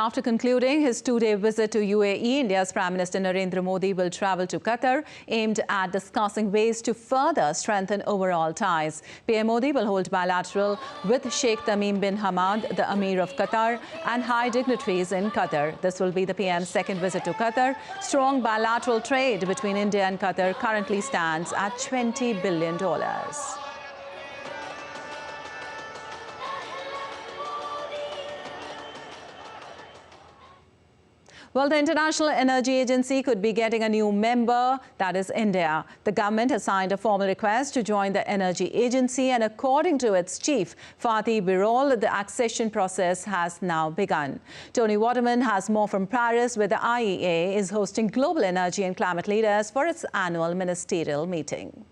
After concluding his two-day visit to UAE, India's Prime Minister Narendra Modi will travel to Qatar, aimed at discussing ways to further strengthen overall ties. PM Modi will hold bilateral with Sheikh Tamim bin Hamad, the Emir of Qatar, and high dignitaries in Qatar. This will be the PM's second visit to Qatar. Strong bilateral trade between India and Qatar currently stands at $20 billion. Well, the International Energy Agency could be getting a new member, that is India. The government has signed a formal request to join the energy agency, and according to its chief, Fatih Birol, the accession process has now begun. Tony Waterman has more from Paris, where the IEA is hosting global energy and climate leaders for its annual ministerial meeting.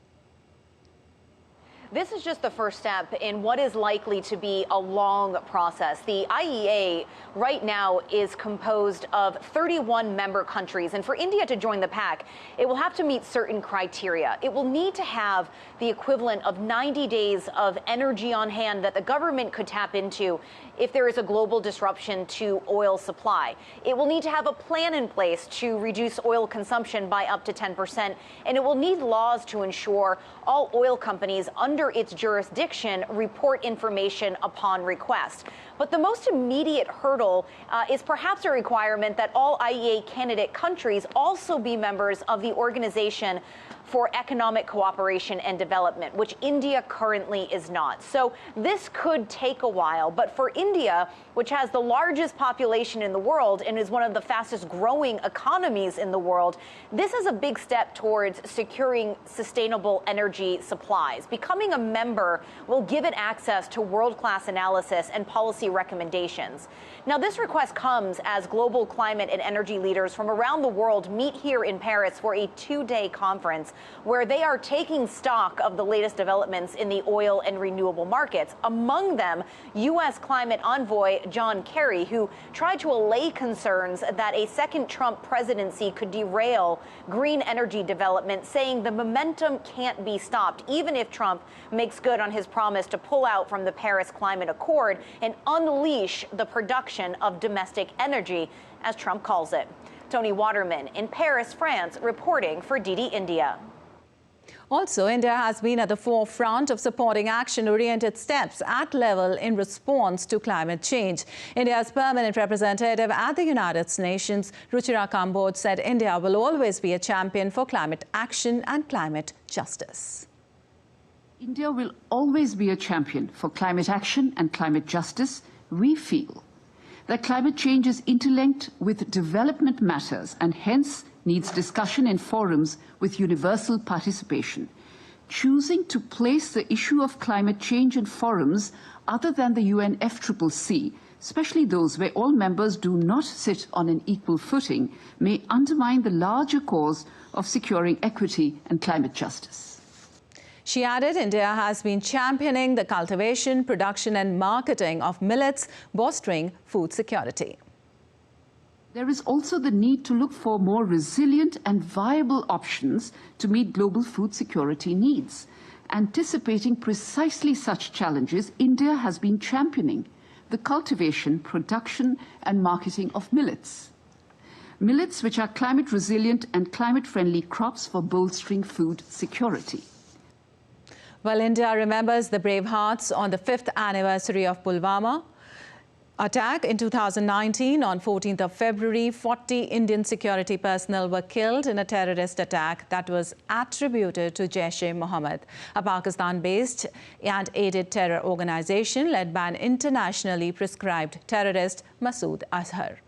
This is just the first step in what is likely to be a long process. The IEA right now is composed of 31 member countries, and for India to join the pack, it will have to meet certain criteria. It will need to have the equivalent of 90 days of energy on hand that the government could tap into if there is a global disruption to oil supply. It will need to have a plan in place to reduce oil consumption by up to 10%, and it will need laws to ensure all oil companies under its jurisdiction report information upon request. But the most immediate hurdle is perhaps a requirement that all IEA candidate countries also be members of the Organization for Economic Cooperation and Development, which India currently is not. So this could take a while, but for India, which has the largest population in the world and is one of the fastest growing economies in the world, this is a big step towards securing sustainable energy supplies. Becoming a member will give it access to world-class analysis and policy recommendations. Now, this request comes as global climate and energy leaders from around the world meet here in Paris for a two-day conference where they are taking stock of the latest developments in the oil and renewable markets. Among them, U.S. climate envoy John Kerry, who tried to allay concerns that a second Trump presidency could derail green energy development, saying the momentum can't be stopped, even if Trump makes good on his promise to pull out from the Paris Climate Accord and unleash the production of domestic energy, as Trump calls it. Tony Waterman in Paris, France, reporting for DD India. Also, India has been at the forefront of supporting action-oriented steps at level in response to climate change. India's permanent representative at the United Nations, Ruchira Kamboj, said India will always be a champion for climate action and climate justice. India will always be a champion for climate action and climate justice. We feel that climate change is interlinked with development matters and hence needs discussion in forums with universal participation. Choosing to place the issue of climate change in forums other than the UNFCCC, especially those where all members do not sit on an equal footing, may undermine the larger cause of securing equity and climate justice. She added India has been championing the cultivation, production and marketing of millets, bolstering food security. There is also the need to look for more resilient and viable options to meet global food security needs. Anticipating precisely such challenges, India has been championing the cultivation, production and marketing of millets. Millets which are climate resilient and climate-friendly crops for bolstering food security. Well, India remembers the brave hearts on the 5th anniversary of Pulwama attack in 2019. On 14th of February, 40 Indian security personnel were killed in a terrorist attack that was attributed to Jaish-e-Mohammed, a Pakistan-based and aided terror organization led by an internationally prescribed terrorist, Masood Azhar.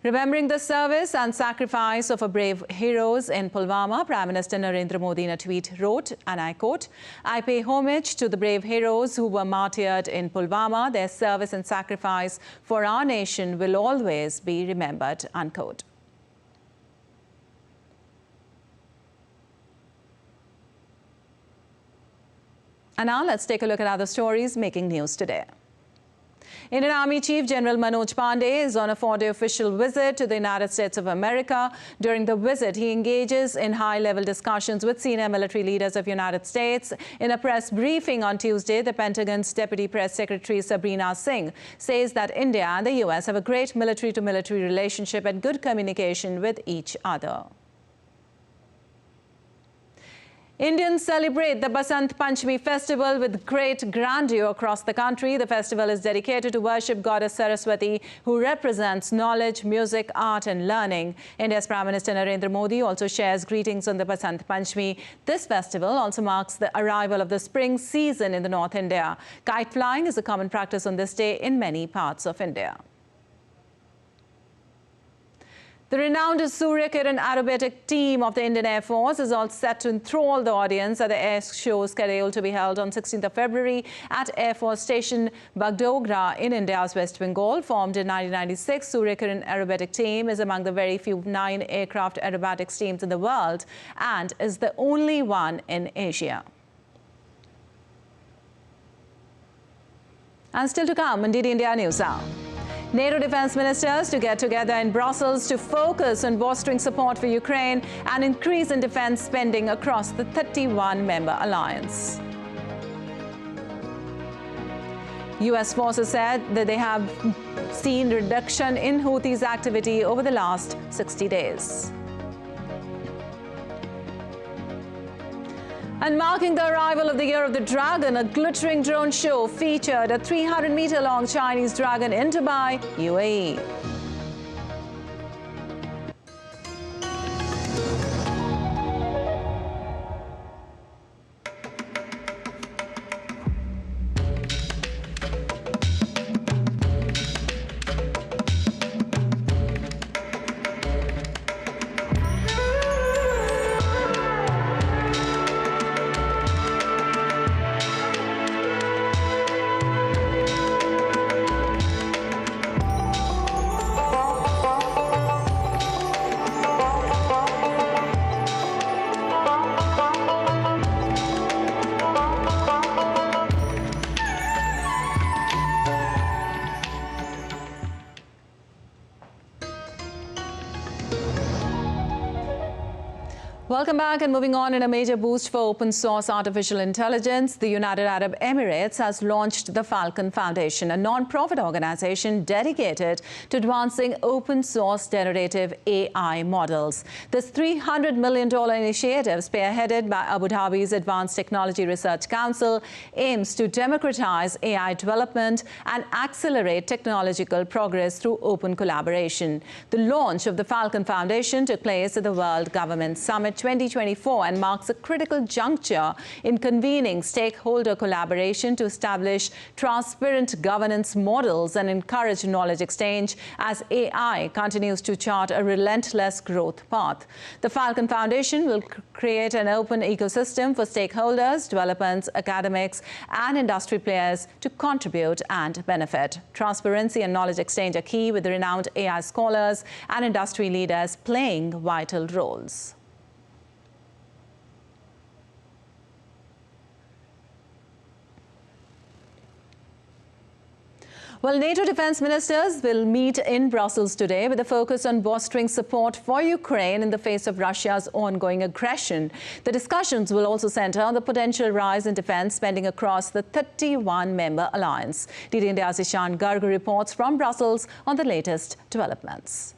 Remembering the service and sacrifice of our brave heroes in Pulwama, Prime Minister Narendra Modi in a tweet wrote, and I quote, "I pay homage to the brave heroes who were martyred in Pulwama. Their service and sacrifice for our nation will always be remembered," unquote. And now let's take a look at other stories making news today. Indian Army Chief General Manoj Pandey is on a 4-day official visit to the United States of America. During the visit, he engages in high-level discussions with senior military leaders of the United States. In a press briefing on Tuesday, the Pentagon's Deputy Press Secretary Sabrina Singh says that India and the US have a great military-to-military relationship and good communication with each other. Indians celebrate the Basant Panchami festival with great grandeur across the country. The festival is dedicated to worship goddess Saraswati, who represents knowledge, music, art and learning. India's Prime Minister Narendra Modi also shares greetings on the Basant Panchami. This festival also marks the arrival of the spring season in the North India. Kite flying is a common practice on this day in many parts of India. The renowned Surya Kiran aerobatic team of the Indian Air Force is all set to enthrall the audience at the air show scheduled to be held on 16th of February at Air Force Station Bagdogra in India's West Bengal. Formed in 1996, Surya Kiran aerobatic team is among the very few 9 aircraft aerobatics teams in the world and is the only one in Asia. And still to come on DD India News Hour. NATO defense ministers to get together in Brussels to focus on bolstering support for Ukraine and increase in defense spending across the 31-member alliance. US forces said that they have seen reduction in Houthis' activity over the last 60 days. And marking the arrival of the Year of the Dragon, a glittering drone show featured a 300-meter-long Chinese dragon in Dubai, UAE. Welcome back, and moving on, in a major boost for open source artificial intelligence, the United Arab Emirates has launched the Falcon Foundation, a non-profit organization dedicated to advancing open source generative AI models. This $300 million initiative, spearheaded by Abu Dhabi's Advanced Technology Research Council, aims to democratize AI development and accelerate technological progress through open collaboration. The launch of the Falcon Foundation took place at the World Government Summit 2024 and marks a critical juncture in convening stakeholder collaboration to establish transparent governance models and encourage knowledge exchange as AI continues to chart a relentless growth path. The Falcon Foundation will create an open ecosystem for stakeholders, developers, academics, and industry players to contribute and benefit. Transparency and knowledge exchange are key, with renowned AI scholars and industry leaders playing vital roles. Well, NATO defense ministers will meet in Brussels today with a focus on bolstering support for Ukraine in the face of Russia's ongoing aggression. The discussions will also center on the potential rise in defense spending across the 31-member alliance. DD India's Ishan Garg reports from Brussels on the latest developments.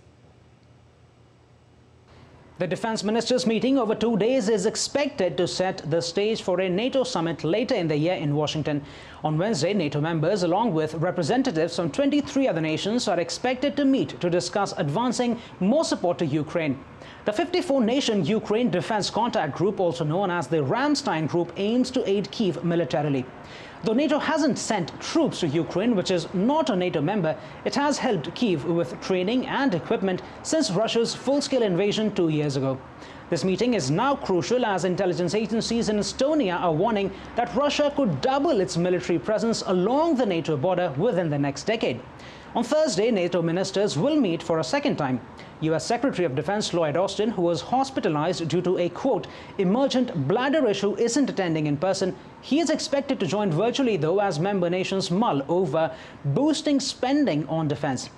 The defense ministers' meeting over 2 days is expected to set the stage for a NATO summit later in the year in Washington. On Wednesday, NATO members, along with representatives from 23 other nations, are expected to meet to discuss advancing more support to Ukraine. The 54-nation Ukraine Defense Contact Group, also known as the Ramstein Group, aims to aid Kyiv militarily. Though NATO hasn't sent troops to Ukraine, which is not a NATO member, it has helped Kyiv with training and equipment since Russia's full-scale invasion 2 years ago. This meeting is now crucial as intelligence agencies in Estonia are warning that Russia could double its military presence along the NATO border within the next decade. On Thursday, NATO ministers will meet for a second time. U.S. Secretary of Defense Lloyd Austin, who was hospitalized due to a, quote, emergent bladder issue, isn't attending in person. He is expected to join virtually, though, as member nations mull over boosting spending on defense.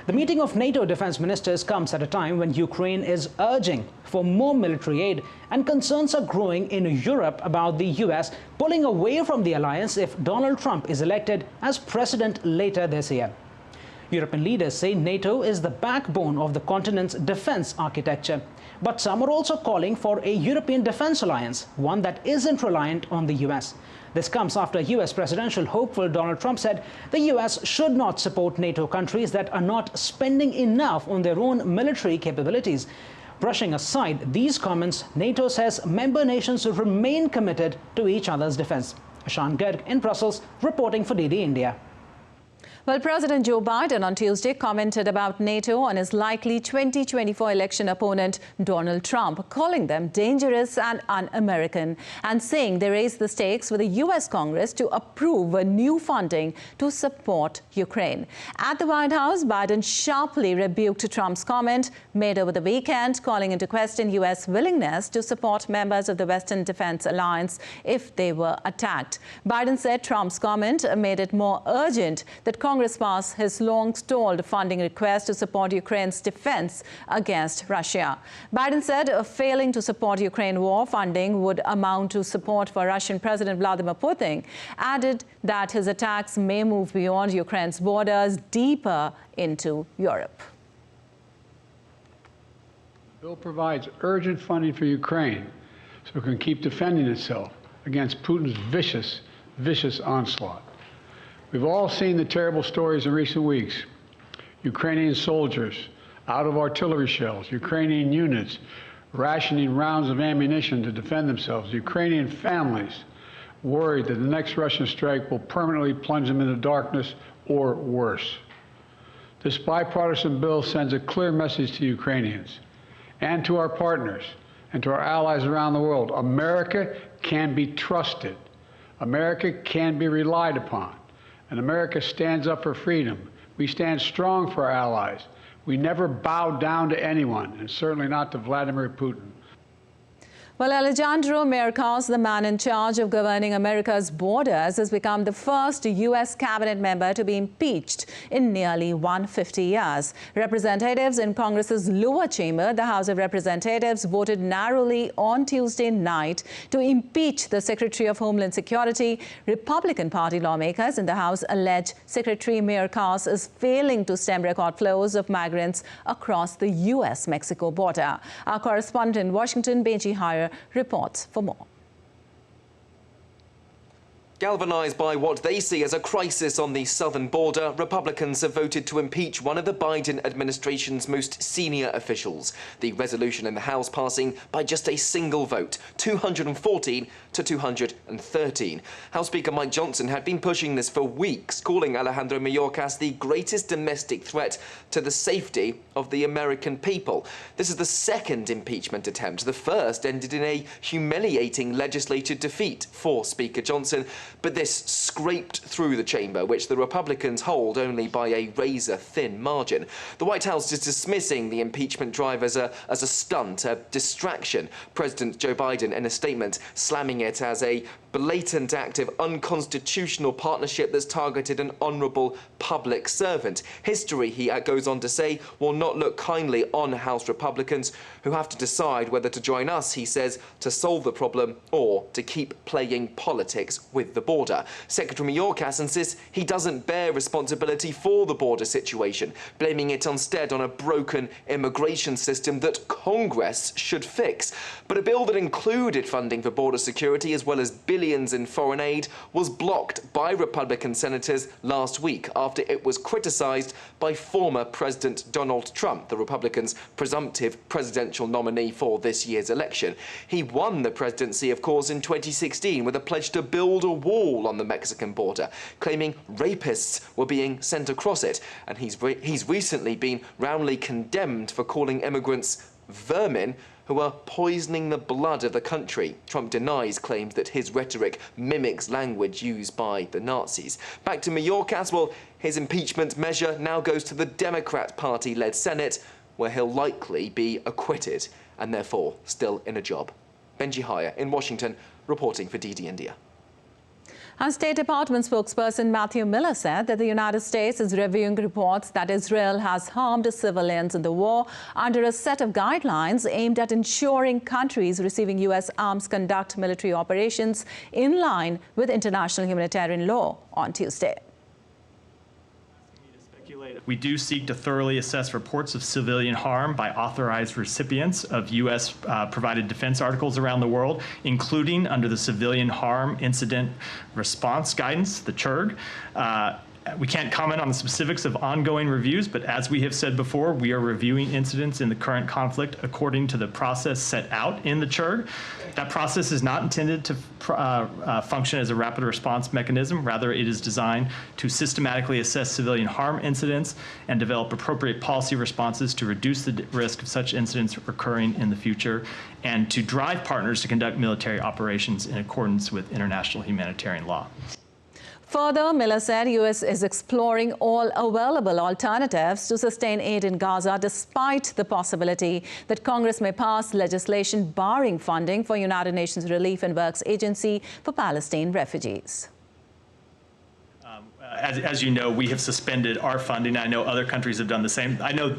The meeting of NATO defense ministers comes at a time when Ukraine is urging for more military aid, and concerns are growing in Europe about the U.S. pulling away from the alliance if Donald Trump is elected as president later this year. European leaders say NATO is the backbone of the continent's defense architecture. But some are also calling for a European defense alliance, one that isn't reliant on the U.S. This comes after U.S. presidential hopeful Donald Trump said the U.S. should not support NATO countries that are not spending enough on their own military capabilities. Brushing aside these comments, NATO says member nations remain committed to each other's defense. Ashan Garg in Brussels, reporting for DD India. Well, President Joe Biden on Tuesday commented about NATO on his likely 2024 election opponent, Donald Trump, calling them dangerous and un-American, and saying they raised the stakes for the U.S. Congress to approve a new funding to support Ukraine. At the White House, Biden sharply rebuked Trump's comment made over the weekend, calling into question U.S. willingness to support members of the Western Defense Alliance if they were attacked. Biden said Trump's comment made it more urgent that Congress pass his long-stalled funding request to support Ukraine's defense against Russia. Biden said failing to support Ukraine war funding would amount to support for Russian President Vladimir Putin, added that his attacks may move beyond Ukraine's borders deeper into Europe. The bill provides urgent funding for Ukraine so it can keep defending itself against Putin's vicious onslaught. We've all seen the terrible stories in recent weeks. Ukrainian soldiers out of artillery shells, Ukrainian units rationing rounds of ammunition to defend themselves, Ukrainian families worried that the next Russian strike will permanently plunge them into darkness or worse. This bipartisan bill sends a clear message to Ukrainians and to our partners and to our allies around the world. America can be trusted. America can be relied upon. And America stands up for freedom. We stand strong for our allies. We never bow down to anyone, and certainly not to Vladimir Putin. Well, Alejandro Mayorkas, the man in charge of governing America's borders, has become the first U.S. cabinet member to be impeached in nearly 150 years. Representatives in Congress's lower chamber, the House of Representatives, voted narrowly on Tuesday night to impeach the Secretary of Homeland Security. Republican Party lawmakers in the House allege Secretary Mayorkas is failing to stem record flows of migrants across the U.S.-Mexico border. Our correspondent in Washington, Benji Hire, reports for more. Galvanized by what they see as a crisis on the southern border, Republicans have voted to impeach one of the Biden administration's most senior officials. The resolution in the House passing by just a single vote, 214 to 213. House Speaker Mike Johnson had been pushing this for weeks, calling Alejandro Mayorkas the greatest domestic threat to the safety of the American people. This is the second impeachment attempt. The first ended in a humiliating legislative defeat for Speaker Johnson, but this scraped through the chamber, which the Republicans hold only by a razor-thin margin. The White House is dismissing the impeachment drive as a stunt, a distraction. President Joe Biden, in a statement, slamming it as a blatant act of unconstitutional partnership that's targeted an honourable public servant. History, he goes on to say, will not look kindly on House Republicans who have to decide whether to join us, he says, to solve the problem or to keep playing politics with the border. Secretary Mayorkas insists he doesn't bear responsibility for the border situation, blaming it instead on a broken immigration system that Congress should fix. But a bill that included funding for border security as well as billions in foreign aid was blocked by Republican senators last week after it was criticised by former President Donald Trump, the Republicans' presumptive presidential nominee for this year's election. He won the presidency, of course, in 2016 with a pledge to build a wall on the Mexican border, claiming rapists were being sent across it. And he's recently been roundly condemned for calling immigrants vermin who are poisoning the blood of the country. Trump denies claims that his rhetoric mimics language used by the Nazis. Back to Mayorkas, well, his impeachment measure now goes to the Democrat Party-led Senate, where he'll likely be acquitted and therefore still in a job. Benji Haya in Washington, reporting for DD India. And State Department spokesperson Matthew Miller said that the United States is reviewing reports that Israel has harmed civilians in the war under a set of guidelines aimed at ensuring countries receiving U.S. arms conduct military operations in line with international humanitarian law on Tuesday. We do seek to thoroughly assess reports of civilian harm by authorized recipients of U.S. provided defense articles around the world, including under the Civilian Harm Incident Response Guidance, the CHIRG. We can't comment on the specifics of ongoing reviews, but as we have said before, we are reviewing incidents in the current conflict according to the process set out in the CHIRG. That process is not intended to function as a rapid response mechanism. Rather, it is designed to systematically assess civilian harm incidents and develop appropriate policy responses to reduce the risk of such incidents recurring in the future and to drive partners to conduct military operations in accordance with international humanitarian law. Further, Miller said U.S. is exploring all available alternatives to sustain aid in Gaza, despite the possibility that Congress may pass legislation barring funding for United Nations Relief and Works Agency for Palestine refugees. As you know, we have suspended our funding. I know other countries have done the same. I know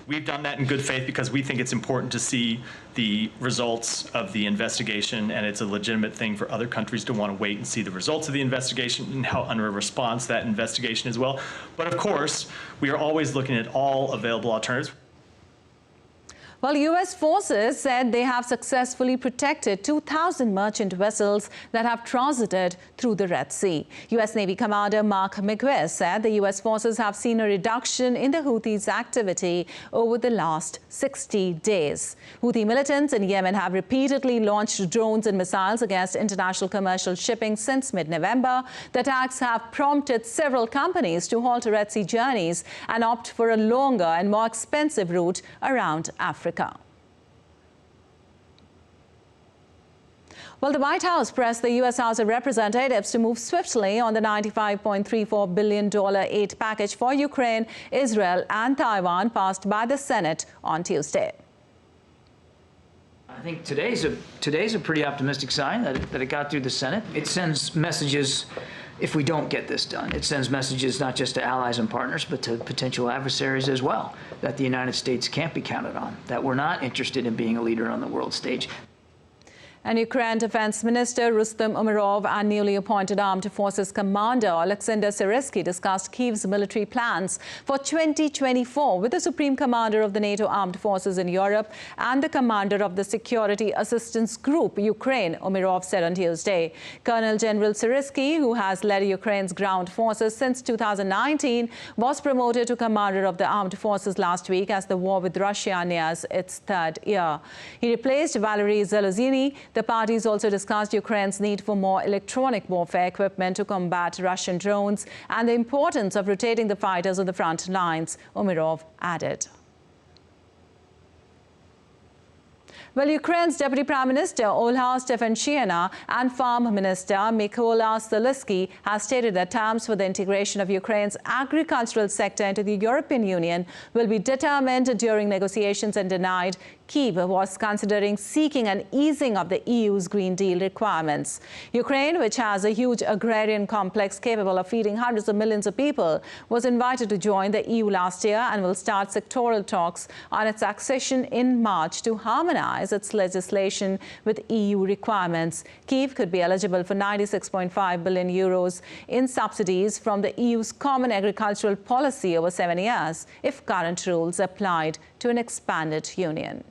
we've done that in good faith because we think it's important to see the results of the investigation, and it's a legitimate thing for other countries to want to wait and see the results of the investigation and how under a response that investigation as well. But of course, we are always looking at all available alternatives. Well, U.S. forces said they have successfully protected 2,000 merchant vessels that have transited through the Red Sea. U.S. Navy Commander Mark McGuire said the U.S. forces have seen a reduction in the Houthis' activity over the last 60 days. Houthi militants in Yemen have repeatedly launched drones and missiles against international commercial shipping since mid-November. The attacks have prompted several companies to halt Red Sea journeys and opt for a longer and more expensive route around Africa. Well, the White House pressed the U.S. House of Representatives to move swiftly on the $95.34 billion aid package for Ukraine, Israel and Taiwan passed by the Senate on Tuesday. I think today's a pretty optimistic sign that it got through the Senate. It sends messages. If we don't get this done, it sends messages not just to allies and partners, but to potential adversaries as well, that the United States can't be counted on, that we're not interested in being a leader on the world stage. And Ukraine Defense Minister Rustem Umerov and newly appointed Armed Forces Commander Alexander Syrsky discussed Kyiv's military plans for 2024 with the Supreme Commander of the NATO Armed Forces in Europe and the Commander of the Security Assistance Group, Ukraine, Umerov said on Tuesday. Colonel General Syrsky, who has led Ukraine's ground forces since 2019, was promoted to Commander of the Armed Forces last week as the war with Russia nears its third year. He replaced Valery Zelazny. The parties also discussed Ukraine's need for more electronic warfare equipment to combat Russian drones and the importance of rotating the fighters on the front lines, Umerov added. Well, Ukraine's Deputy Prime Minister Olha Stefanishyna and Farm Minister Mykola Styliski have stated that terms for the integration of Ukraine's agricultural sector into the European Union will be determined during negotiations and denied Kyiv was considering seeking an easing of the EU's Green Deal requirements. Ukraine, which has a huge agrarian complex capable of feeding hundreds of millions of people, was invited to join the EU last year and will start sectoral talks on its accession in March to harmonize its legislation with EU requirements. Kyiv could be eligible for 96.5 billion euros in subsidies from the EU's Common Agricultural Policy over 7 years if current rules applied to an expanded union.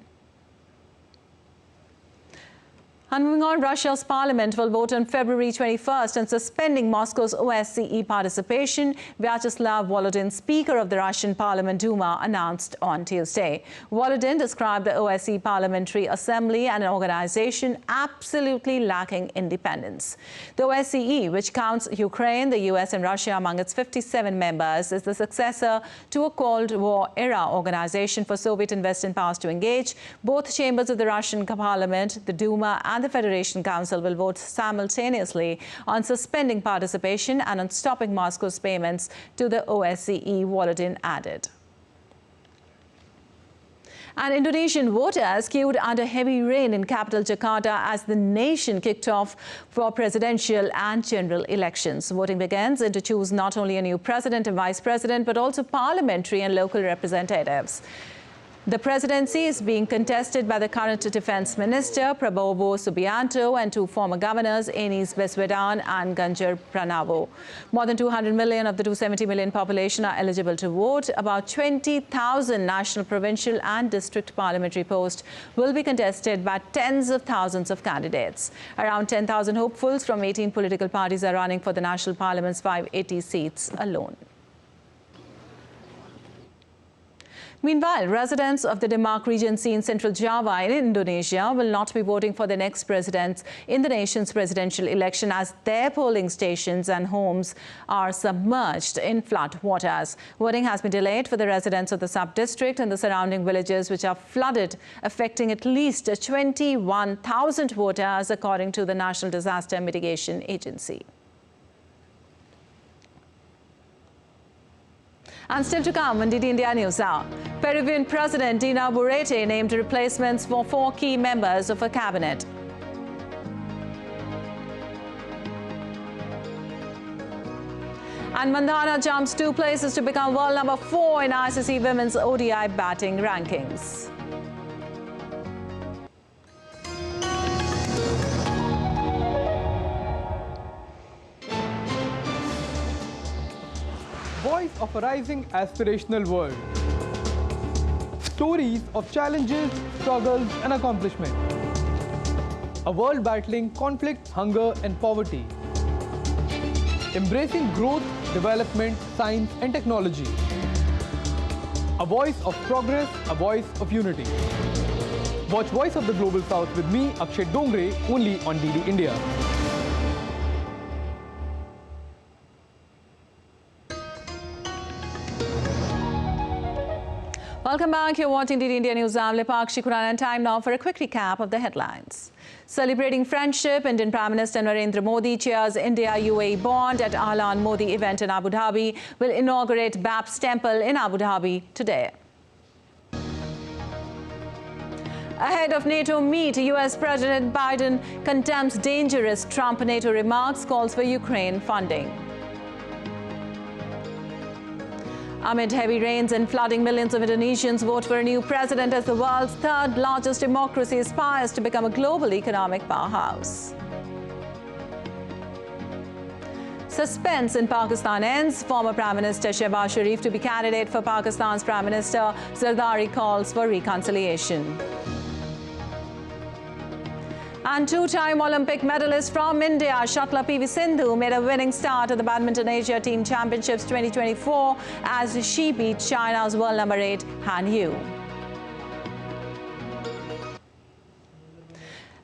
And moving on, Russia's parliament will vote on February 21st on suspending Moscow's OSCE participation, Vyacheslav Volodin, Speaker of the Russian Parliament Duma, announced on Tuesday. Volodin described the OSCE Parliamentary Assembly and an organization absolutely lacking independence. The OSCE, which counts Ukraine, the US and Russia among its 57 members, is the successor to a Cold War-era organization for Soviet and Western powers to engage. Both chambers of the Russian Parliament, the Duma and the Federation Council, will vote simultaneously on suspending participation and on stopping Moscow's payments to the OSCE, Volodin added. And Indonesian voters queued under heavy rain in capital Jakarta as the nation kicked off for presidential and general elections. Voting begins to choose not only a new president and vice president, but also parliamentary and local representatives. The presidency is being contested by the current defense minister, Prabowo Subianto, and two former governors, Anies Baswedan and Ganjar Pranowo. More than 200 million of the 270 million population are eligible to vote. About 20,000 national, provincial and district parliamentary posts will be contested by tens of thousands of candidates. Around 10,000 hopefuls from 18 political parties are running for the national parliament's 580 seats alone. Meanwhile, residents of the Demak Regency in Central Java in Indonesia will not be voting for the next president in the nation's presidential election as their polling stations and homes are submerged in flood waters. Voting has been delayed for the residents of the sub-district and the surrounding villages, which are flooded, affecting at least 21,000 voters, according to the National Disaster Mitigation Agency. And still to come on DD India News Hour, Peruvian President Dina Boluarte named replacements for 4 key members of her cabinet. And Mandhana jumps 2 places to become world number 4 in ICC Women's ODI batting rankings. Voice of a rising aspirational world. Stories of challenges, struggles and accomplishment. A world battling conflict, hunger and poverty. Embracing growth, development, science and technology. A voice of progress, a voice of unity. Watch Voice of the Global South with me, Akshay Dongre, only on DD India. Welcome back. You're watching DD India News. I'm Lipakshi Khurana, and time now for a quick recap of the headlines. Celebrating friendship, Indian Prime Minister Narendra Modi chairs India-UAE bond at Ahlan Modi event in Abu Dhabi, will inaugurate BAP's temple in Abu Dhabi today. Ahead of NATO meet, US President Biden condemns dangerous Trump NATO remarks, calls for Ukraine funding. Amid heavy rains and flooding, millions of Indonesians vote for a new president as the world's 3rd largest democracy aspires to become a global economic powerhouse. Suspense in Pakistan ends. Former Prime Minister Shehbaz Sharif to be candidate for Pakistan's Prime Minister. Zardari calls for reconciliation. And 2-time Olympic medalist from India, shuttler PV Sindhu, made a winning start at the Badminton Asia Team Championships 2024 as she beat China's world number 8, Han Yu.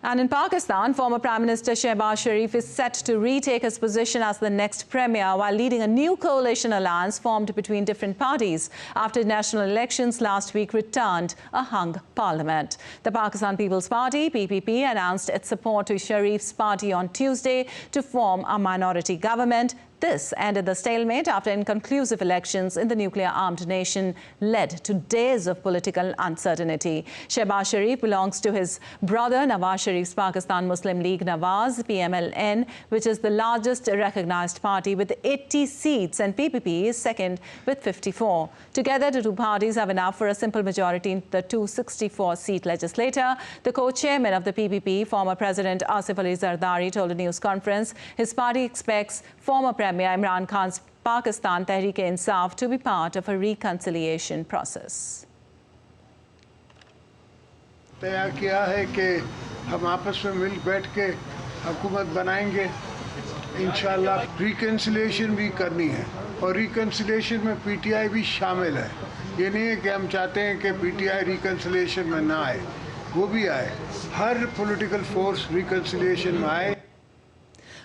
And in Pakistan, former Prime Minister Shehbaz Sharif is set to retake his position as the next premier while leading a new coalition alliance formed between different parties after national elections last week returned a hung parliament. The Pakistan People's Party, PPP, announced its support to Sharif's party on Tuesday to form a minority government. This ended the stalemate after inconclusive elections in the nuclear-armed nation led to days of political uncertainty. Shehbaz Sharif belongs to his brother Nawaz Sharif's Pakistan Muslim League Nawaz, PMLN, which is the largest recognized party with 80 seats, and PPP is second with 54. Together, the two parties have enough for a simple majority in the 264-seat legislature. The co-chairman of the PPP, former President Asif Ali Zardari, told a news conference his party expects former Premier Imran Khan's Pakistan Tehreek-e-Insaf to be part of a reconciliation process. तय किया है कि हम आपस में मिल बैठ के हुकूमत बनाएंगे इंशाल्लाह। रिकन्सिलिएशन भी करनी है और रिकन्सिलिएशन में पीटीआई भी शामिल है। ये नहीं है कि हम चाहते हैं कि पीटीआई रिकन्सिलिएशन में ना आए, वो भी आए। हर पॉलिटिकल फोर्स रिकन्सिलिएशन में आए।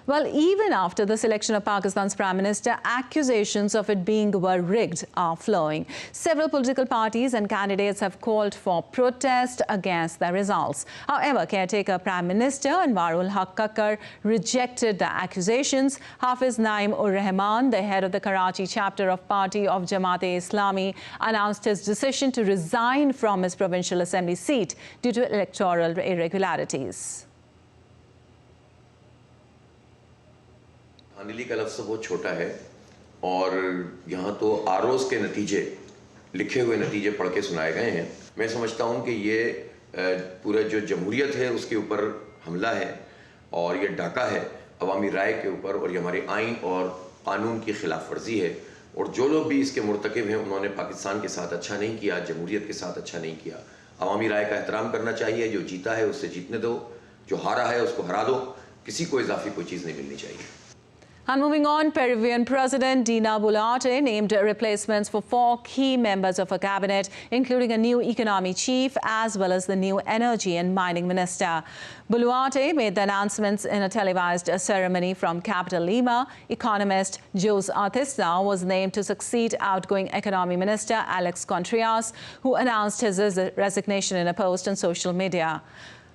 Well, even after the selection of Pakistan's Prime Minister, accusations of it being rigged are flowing. Several political parties and candidates have called for protest against the results. However, caretaker Prime Minister Anwarul Haq Kakar rejected the accusations. Hafiz Naim-ur-Rahman, the head of the Karachi chapter of Party of Jamaat-e-Islami, announced his decision to resign from his provincial assembly seat due to electoral irregularities. धांधली का लफ्ज़ बहुत छोटा है और यहाँ तो आरोज़ के नतीजे, लिखे हुए नतीजे पढ़ के सुनाए गए हैं। मैं समझता हूँ कि ये पूरा जो जमहूरियत है उसके ऊपर हमला है और ये डाका है अवामी राय के ऊपर, और ये हमारे आइन और कानून की खिलाफ वर्जी है। और जो लोग भी इसके मुर्तकिब हैं उन्होंने पाकिस्तान के साथ अच्छा नहीं किया, जमहूरियत के साथ अच्छा नहीं किया। अवामी राय का एहतराम करना चाहिए, जो जीता है उससे जीतने दो, जो हारा है उसको हरा दो, किसी को इजाफी कोई चीज़ नहीं मिलनी चाहिए। And moving on, Peruvian President Dina Boluarte named replacements for 4 key members of her cabinet, including a new economy chief as well as the new energy and mining minister. Boluarte made the announcements in a televised ceremony from capital Lima. Economist Jose Artista was named to succeed outgoing economy minister Alex Contreras, who announced his resignation in a post on social media.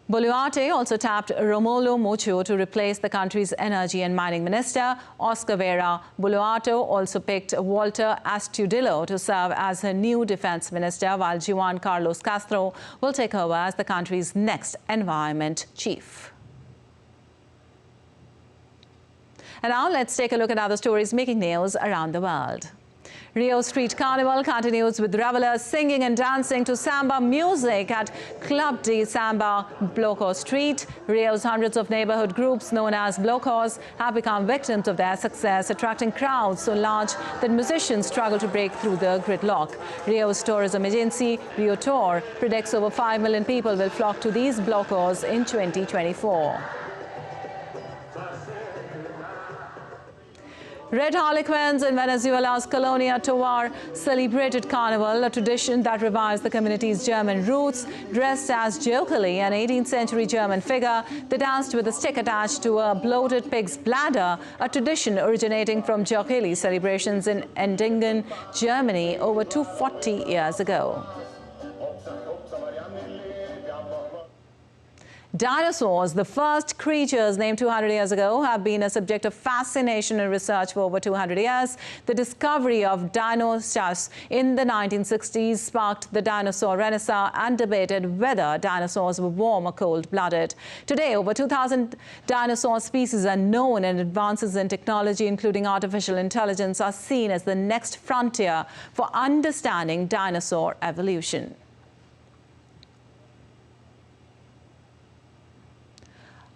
Boluarte also tapped Romulo Mucho to replace the country's energy and mining minister, Oscar Vera. Boluarte also picked Walter Astudillo to serve as her new defense minister, while Juan Carlos Castro will take over as the country's next environment chief. And now let's take a look at other stories making news around the world. Rio Street Carnival continues with revelers singing and dancing to samba music at Club de Samba, Bloco Street. Rio's hundreds of neighborhood groups known as Blocos have become victims of their success, attracting crowds so large that musicians struggle to break through the gridlock. Rio's tourism agency, Rio Tour, predicts over 5 million people will flock to these Blocos in 2024. Red Harlequins in Venezuela's Colonia Tovar celebrated Carnival, a tradition that revives the community's German roots. Dressed as jokingly an 18th century German figure, they danced with a stick attached to a bloated pig's bladder, a tradition originating from Jokeli celebrations in Endingen, Germany over 240 years ago. Dinosaurs, the first creatures named 200 years ago, have been a subject of fascination and research for over 200 years. The discovery of dinosaurs in the 1960s sparked the dinosaur renaissance and debated whether dinosaurs were warm or cold-blooded. Today, over 2,000 dinosaur species are known, and advances in technology, including artificial intelligence, are seen as the next frontier for understanding dinosaur evolution.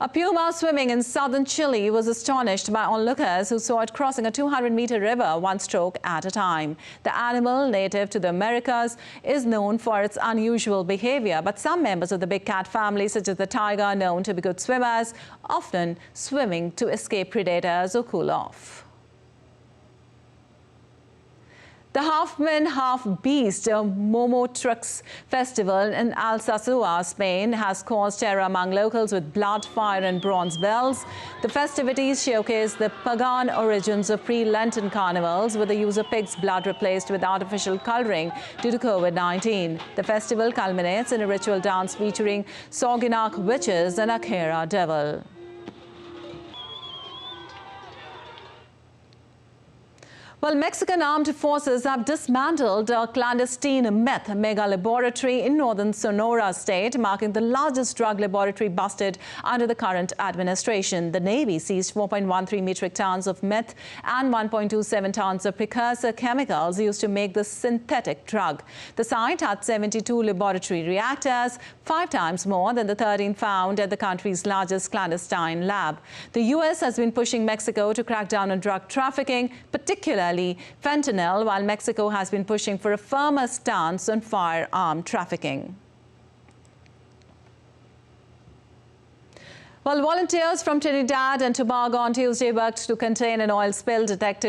A puma swimming in southern Chile was astonished by onlookers who saw it crossing a 200-meter river one stroke at a time. The animal, native to the Americas, is known for its unusual behavior, but some members of the big cat family, such as the tiger, known to be good swimmers, often swimming to escape predators or cool off. The half-man, half-beast Momo Trucks Festival in Alsasua, Spain, has caused terror among locals with blood, fire and bronze bells. The festivities showcase the pagan origins of pre-Lenten carnivals, with the use of pig's blood replaced with artificial colouring due to COVID-19. The festival culminates in a ritual dance featuring Soginak witches and Akhera devil. Well, Mexican armed forces have dismantled a clandestine meth mega laboratory in northern Sonora state, marking the largest drug laboratory busted under the current administration. The Navy seized 4.13 metric tons of meth and 1.27 tons of precursor chemicals used to make the synthetic drug. The site had 72 laboratory reactors, 5 times more than the 13 found at the country's largest clandestine lab. The U.S. has been pushing Mexico to crack down on drug trafficking, particularly fentanyl, while Mexico has been pushing for a firmer stance on firearm trafficking. Well, volunteers from Trinidad and Tobago on Tuesday worked to contain an oil spill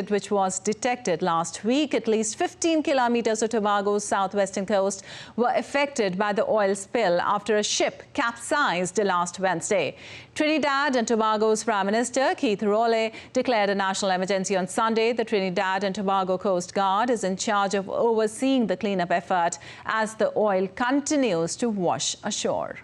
which was detected last week. At least 15 kilometers of Tobago's southwestern coast were affected by the oil spill after a ship capsized last Wednesday. Trinidad and Tobago's Prime Minister Keith Rowley declared a national emergency on Sunday. The Trinidad and Tobago Coast Guard is in charge of overseeing the cleanup effort as the oil continues to wash ashore.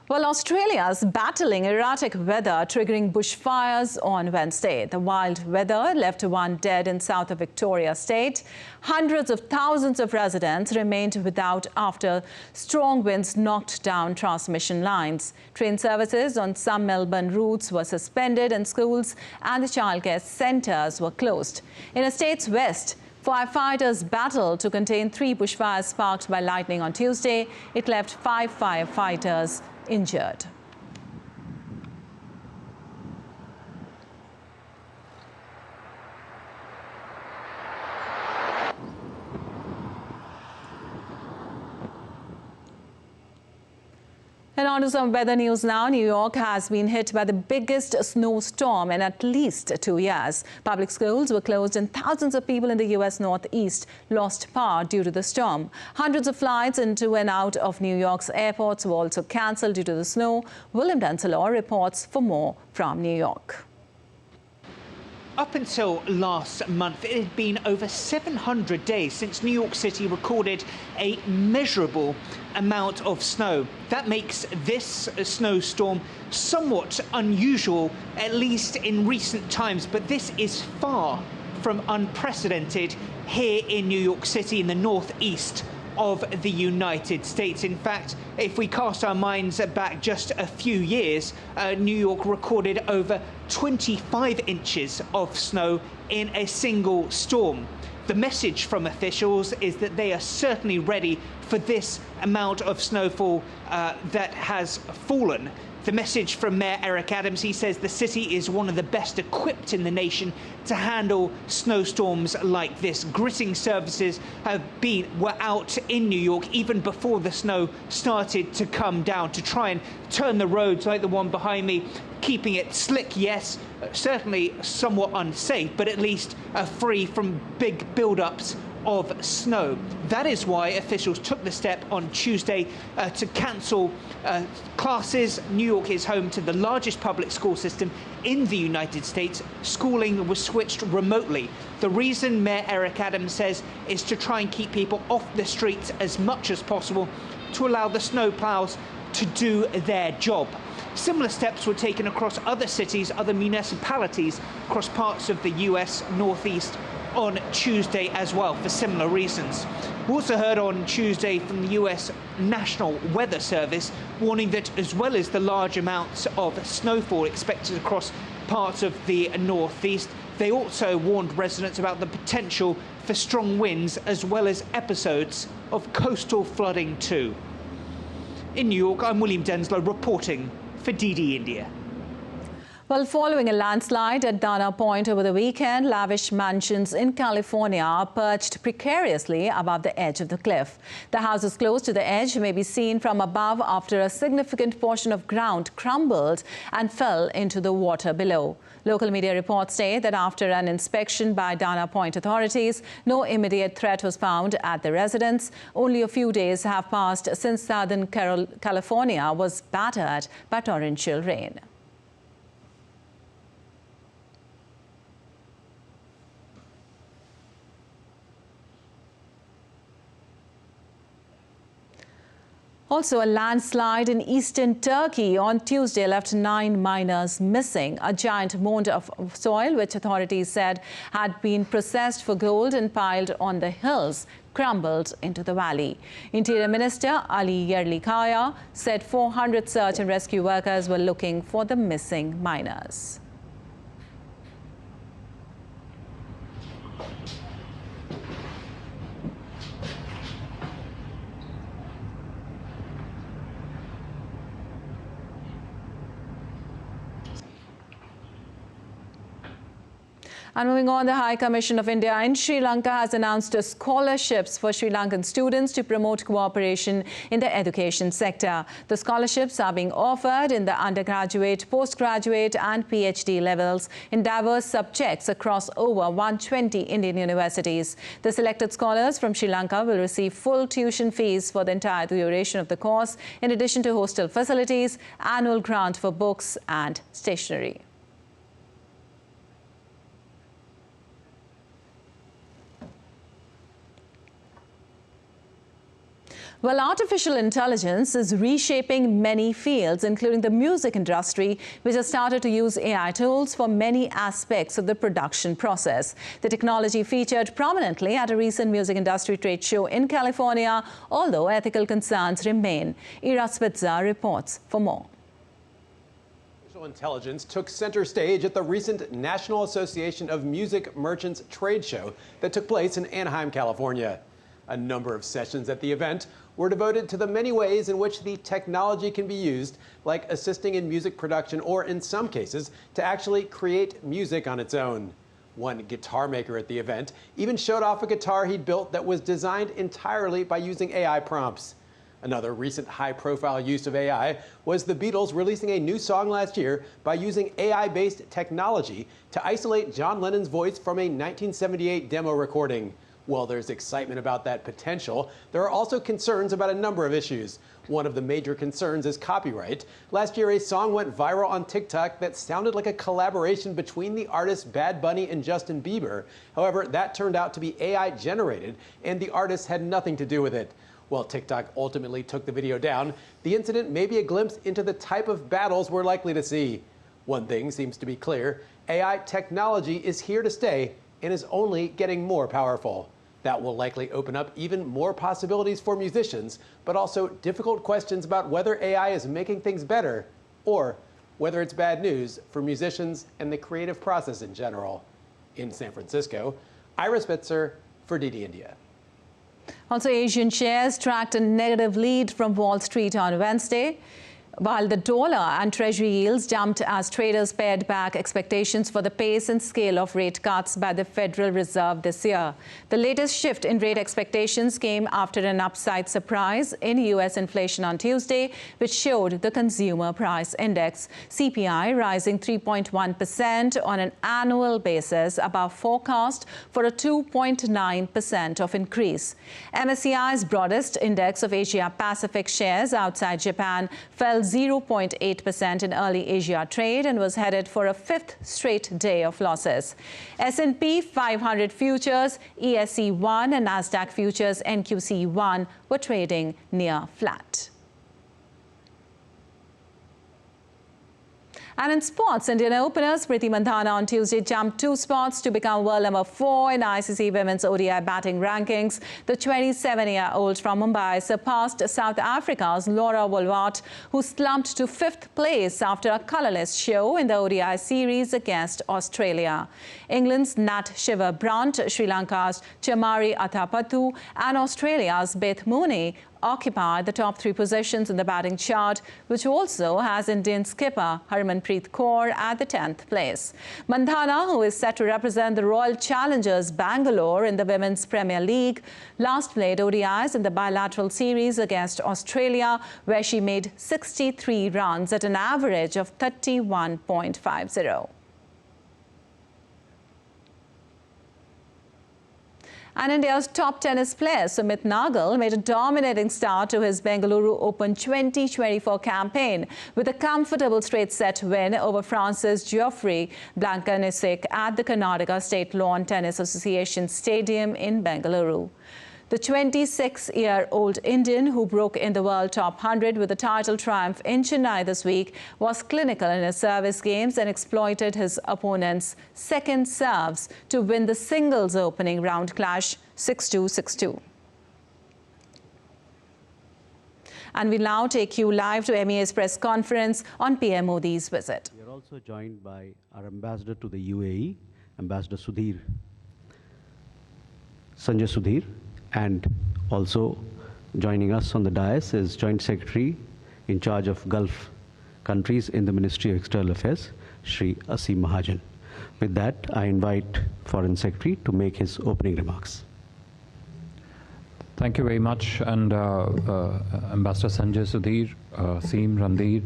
Well, Australia's battling erratic weather, triggering bushfires on Wednesday. The wild weather left one dead in south of Victoria State. Hundreds of thousands of residents remained without after strong winds knocked down transmission lines. Train services on some Melbourne routes were suspended and schools and the childcare centres were closed. In the state's west, firefighters battled to contain 3 bushfires sparked by lightning on Tuesday. It left 5 firefighters injured. And on to some weather news now. New York has been hit by the biggest snowstorm in at least 2 years. Public schools were closed and thousands of people in the U.S. Northeast lost power due to the storm. Hundreds of flights into and out of New York's airports were also cancelled due to the snow. William Denselor reports for more from New York. Up until last month, it had been over 700 days since New York City recorded a measurable amount of snow. That makes this snowstorm somewhat unusual, at least in recent times, but this is far from unprecedented here in New York City in the northeast of the United States. In fact, if we cast our minds back just a few years, New York recorded over 25 inches of snow in a single storm. The message from officials is that they are certainly ready for this amount of snowfall that has fallen. The message from Mayor Eric Adams, he says the city is one of the best equipped in the nation to handle snowstorms like this. Gritting services were out in New York even before the snow started to come down to try and turn the roads like the one behind me, keeping it slick, yes, certainly somewhat unsafe, but at least free from big build-ups of snow. That is why officials took the step on Tuesday to cancel classes. New York is home to the largest public school system in the United States. Schooling was switched remotely. The reason Mayor Eric Adams says is to try and keep people off the streets as much as possible to allow the snowplows to do their job. Similar steps were taken across other cities, other municipalities across parts of the US Northeast on Tuesday as well for similar reasons. We also heard on Tuesday from the US National Weather Service warning that as well as the large amounts of snowfall expected across parts of the Northeast, they also warned residents about the potential for strong winds as well as episodes of coastal flooding too. In New York, I'm William Denslow reporting for DD India. Well, following a landslide at Dana Point over the weekend, lavish mansions in California are perched precariously above the edge of the cliff. The houses close to the edge may be seen from above after a significant portion of ground crumbled and fell into the water below. Local media reports say that after an inspection by Dana Point authorities, no immediate threat was found at the residence. Only a few days have passed since Southern California was battered by torrential rain. Also, a landslide in eastern Turkey on Tuesday left 9 miners missing. A giant mound of soil, which authorities said had been processed for gold and piled on the hills, crumbled into the valley. Interior Minister Ali Yerlikaya said 400 search and rescue workers were looking for the missing miners. And moving on, the High Commission of India in Sri Lanka has announced scholarships for Sri Lankan students to promote cooperation in the education sector. The scholarships are being offered in the undergraduate, postgraduate and PhD levels in diverse subjects across over 120 Indian universities. The selected scholars from Sri Lanka will receive full tuition fees for the entire duration of the course, in addition to hostel facilities, annual grant for books and stationery. Well, artificial intelligence is reshaping many fields, including the music industry, which has started to use AI tools for many aspects of the production process. The technology featured prominently at a recent music industry trade show in California, although ethical concerns remain. Ira Spitzer reports for more. Artificial intelligence took center stage at the recent National Association of Music Merchants trade show that took place in Anaheim, California. A number of sessions at the event were devoted to the many ways in which the technology can be used, like assisting in music production or, in some cases, to actually create music on its own. One guitar maker at the event even showed off a guitar he'd built that was designed entirely by using AI prompts. Another recent high-profile use of AI was the Beatles releasing a new song last year by using AI-based technology to isolate John Lennon's voice from a 1978 demo recording. While there's excitement about that potential, there are also concerns about a number of issues. One of the major concerns is copyright. Last year, a song went viral on TikTok that sounded like a collaboration between the artists Bad Bunny and Justin Bieber. However, that turned out to be AI generated, and the artist had nothing to do with it. While TikTok ultimately took the video down, the incident may be a glimpse into the type of battles we're likely to see. One thing seems to be clear: AI technology is here to stay and is only getting more powerful. That will likely open up even more possibilities for musicians, but also difficult questions about whether AI is making things better or whether it's bad news for musicians and the creative process in general. In San Francisco, Ira Spitzer for DD India. Also, Asian shares tracked a negative lead from Wall Street on Wednesday, while the dollar and treasury yields jumped as traders pared back expectations for the pace and scale of rate cuts by the Federal Reserve this year. The latest shift in rate expectations came after an upside surprise in U.S. inflation on Tuesday, which showed the Consumer Price Index, CPI, rising 3.1% on an annual basis, above forecast for a 2.9% of increase. MSCI's broadest index of Asia-Pacific shares outside Japan fell 0.8% in early Asia trade and was headed for a fifth straight day of losses. S&P 500 futures, ESE1 and Nasdaq futures NQC1 were trading near flat. And in sports, Indian openers Priti Mandhana on Tuesday jumped 2 spots to become world number 4 in ICC Women's ODI batting rankings. The 27-year-old from Mumbai surpassed South Africa's Laura Wolvaardt, who slumped to 5th place after a colourless show in the ODI series against Australia. England's Nat Shiver Brunt, Sri Lanka's Chamari Athapattu and Australia's Beth Mooney occupied the top 3 positions in the batting chart, which also has Indian skipper Harmanpreet Kaur at the 10th place. Mandhana, who is set to represent the Royal Challengers Bangalore in the Women's Premier League, last played ODIs in the bilateral series against Australia, where she made 63 runs at an average of 31.50. And India's top tennis player Sumit Nagal made a dominating start to his Bengaluru Open 2024 campaign with a comfortable straight-set win over France's Geoffrey Blankanisic at the Karnataka State Lawn Tennis Association Stadium in Bengaluru. The 26-year-old Indian, who broke in the world top 100 with a title triumph in Chennai this week, was clinical in his service games and exploited his opponent's second serves to win the singles opening round clash 6-2, 6-2. And we'll now take you live to MEA's press conference on PM Modi's visit. We are also joined by our ambassador to the UAE, Ambassador Sanjay Sudhir. And also joining us on the dais is Joint Secretary in charge of Gulf countries in the Ministry of External Affairs, Shri Asim Mahajan. With that, I invite Foreign Secretary to make his opening remarks. Thank you very much, and Ambassador Sanjay Sudhir, Seem, Randhir,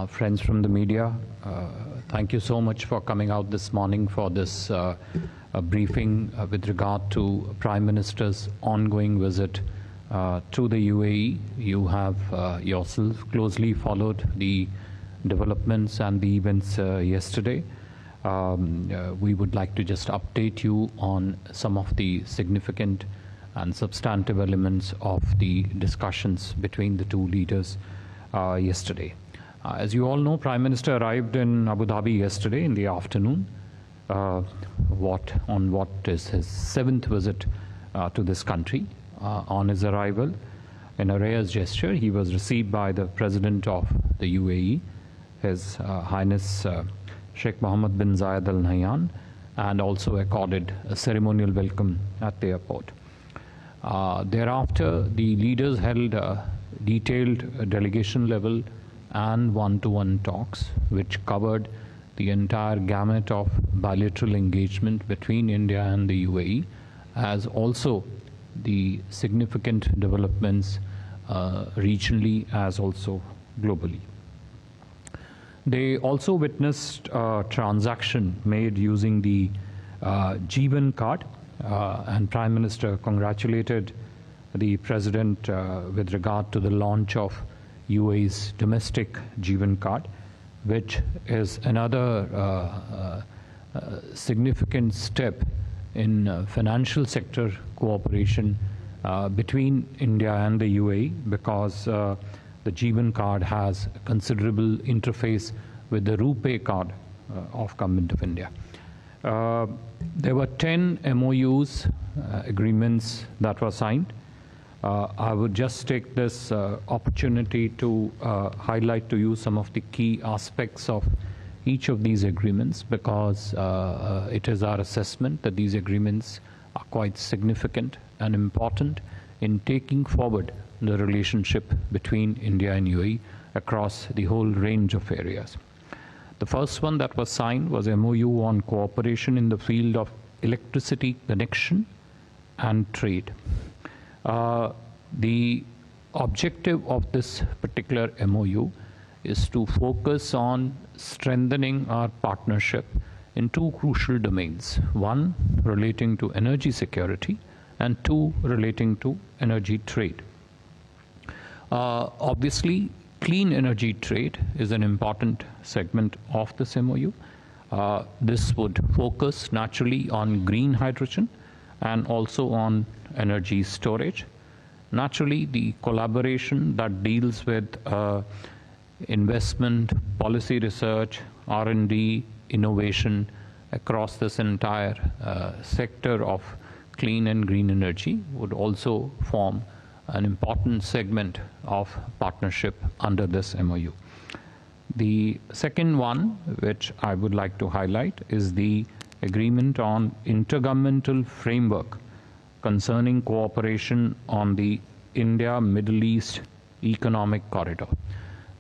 friends from the media, thank you so much for coming out this morning for this briefing with regard to Prime Minister's ongoing visit to the UAE. You have yourself closely followed the developments and the events yesterday. We would like to just update you on some of the significant and substantive elements of the discussions between the two leaders yesterday. As you all know, Prime Minister arrived in Abu Dhabi yesterday in the afternoon, on what is his 7th visit to this country. On his arrival, in a rare gesture, he was received by the President of the UAE, His Highness Sheikh Mohammed bin Zayed Al Nahyan, and also accorded a ceremonial welcome at the airport. Thereafter, the leaders held detailed delegation level and one-to-one talks, which covered the entire gamut of bilateral engagement between India and the UAE, as also the significant developments regionally as also globally. They also witnessed a transaction made using the Jeevan card, and Prime Minister congratulated the President with regard to the launch of UAE's domestic Jeevan card, which is another significant step in financial sector cooperation between India and the UAE, because the Jeevan card has a considerable interface with the RuPay card of Government of India. There were 10 MOUs, agreements that were signed. I would just take this opportunity to highlight to you some of the key aspects of each of these agreements, because it is our assessment that these agreements are quite significant and important in taking forward the relationship between India and UAE across the whole range of areas. The first one that was signed was MOU on cooperation in the field of electricity connection and trade. The objective of this particular MOU is to focus on strengthening our partnership in two crucial domains. One, relating to energy security, and two, relating to energy trade. Obviously, clean energy trade is an important segment of this MOU. This would focus naturally on green hydrogen and also on energy storage. Naturally, the collaboration that deals with investment, policy research, R&D, innovation across this entire sector of clean and green energy would also form an important segment of partnership under this MOU. The second one, which I would like to highlight, is the agreement on intergovernmental framework concerning cooperation on the India-Middle East Economic Corridor.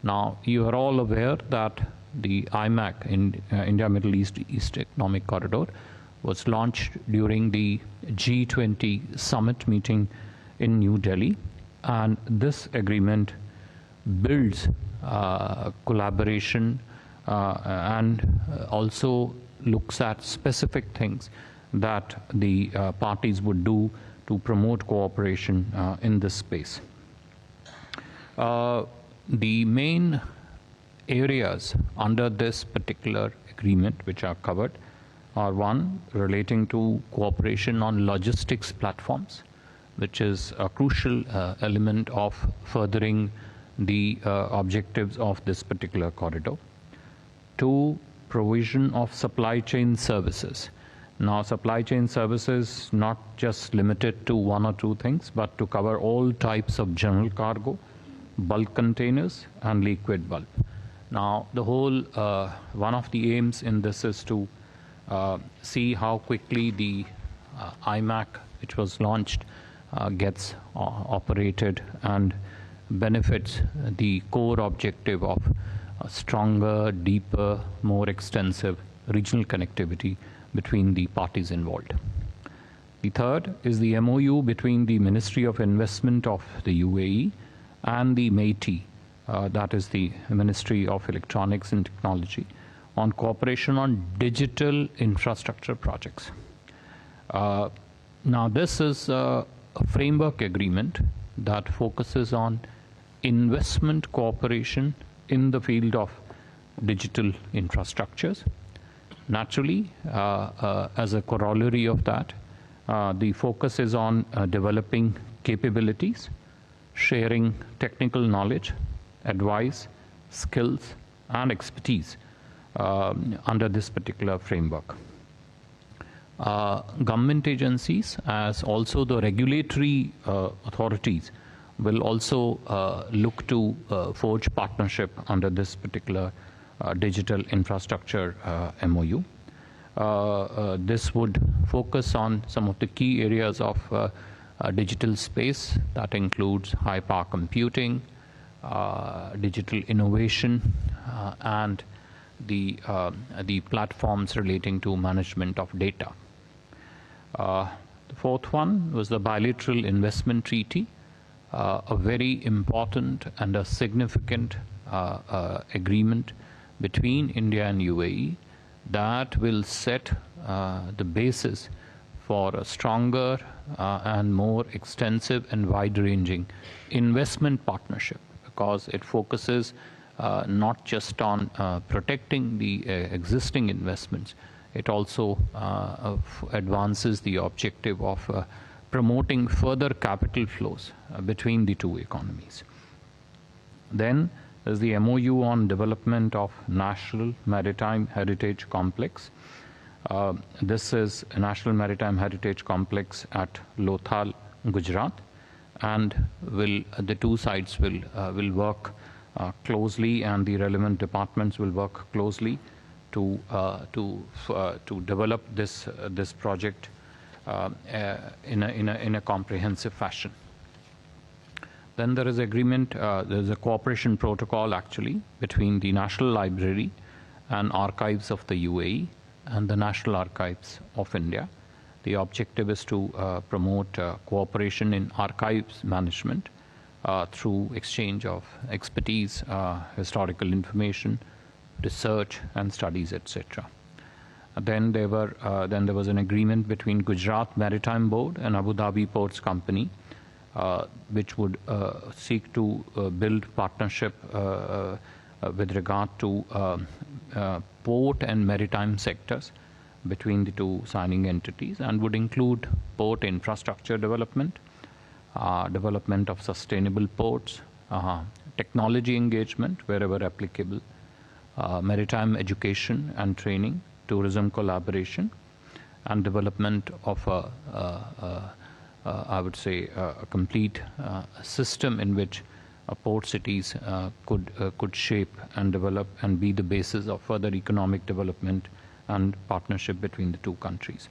Now, you are all aware that the IMEC, India-Middle East Economic Corridor, was launched during the G20 summit meeting in New Delhi, and this agreement builds collaboration and also looks at specific things that the parties would do to promote cooperation in this space. The main areas under this particular agreement which are covered are: one, relating to cooperation on logistics platforms, which is a crucial element of furthering the objectives of this particular corridor. Two, provision of supply chain services. Now, supply chain services not just limited to one or two things, but to cover all types of general cargo, bulk containers, and liquid bulk. Now, the whole, one of the aims in this is to see how quickly the IMEC, which was launched, gets operated and benefits the core objective of a stronger, deeper, more extensive regional connectivity between the parties involved. The third is the MOU between the Ministry of Investment of the UAE and the MeitY, that is the Ministry of Electronics and Technology, on cooperation on digital infrastructure projects. Now, this is a framework agreement that focuses on investment cooperation in the field of digital infrastructures. Naturally, as a corollary of that, the focus is on developing capabilities, sharing technical knowledge, advice, skills, and expertise under this particular framework. Government agencies, as also the regulatory authorities, will also look to forge partnership under this particular digital infrastructure MOU. This would focus on some of the key areas of digital space that includes high power computing, digital innovation, and the platforms relating to management of data. The fourth one was the bilateral investment treaty, a very important and a significant agreement between India and UAE that will set the basis for a stronger and more extensive and wide-ranging investment partnership, because it focuses not just on protecting the existing investments, it also advances the objective of promoting further capital flows between the two economies. Then there's the MOU on development of National Maritime Heritage Complex. This is a National Maritime Heritage Complex at Lothal, Gujarat, and the two sides will work closely, and the relevant departments will work closely to develop this project in a comprehensive fashion. Then there is agreement. There's a cooperation protocol actually between the National Library and Archives of the UAE and the National Archives of India. The objective is to promote cooperation in archives management through exchange of expertise, historical information, research and studies, etc. Then there was an agreement between Gujarat Maritime Board and Abu Dhabi Ports Company, which would seek to build partnership with regard to port and maritime sectors between the two signing entities, and would include port infrastructure development, development of sustainable ports, technology engagement wherever applicable, maritime education and training, tourism collaboration, and development of I would say a complete system in which port cities could shape and develop and be the basis of further economic development and partnership between the two countries.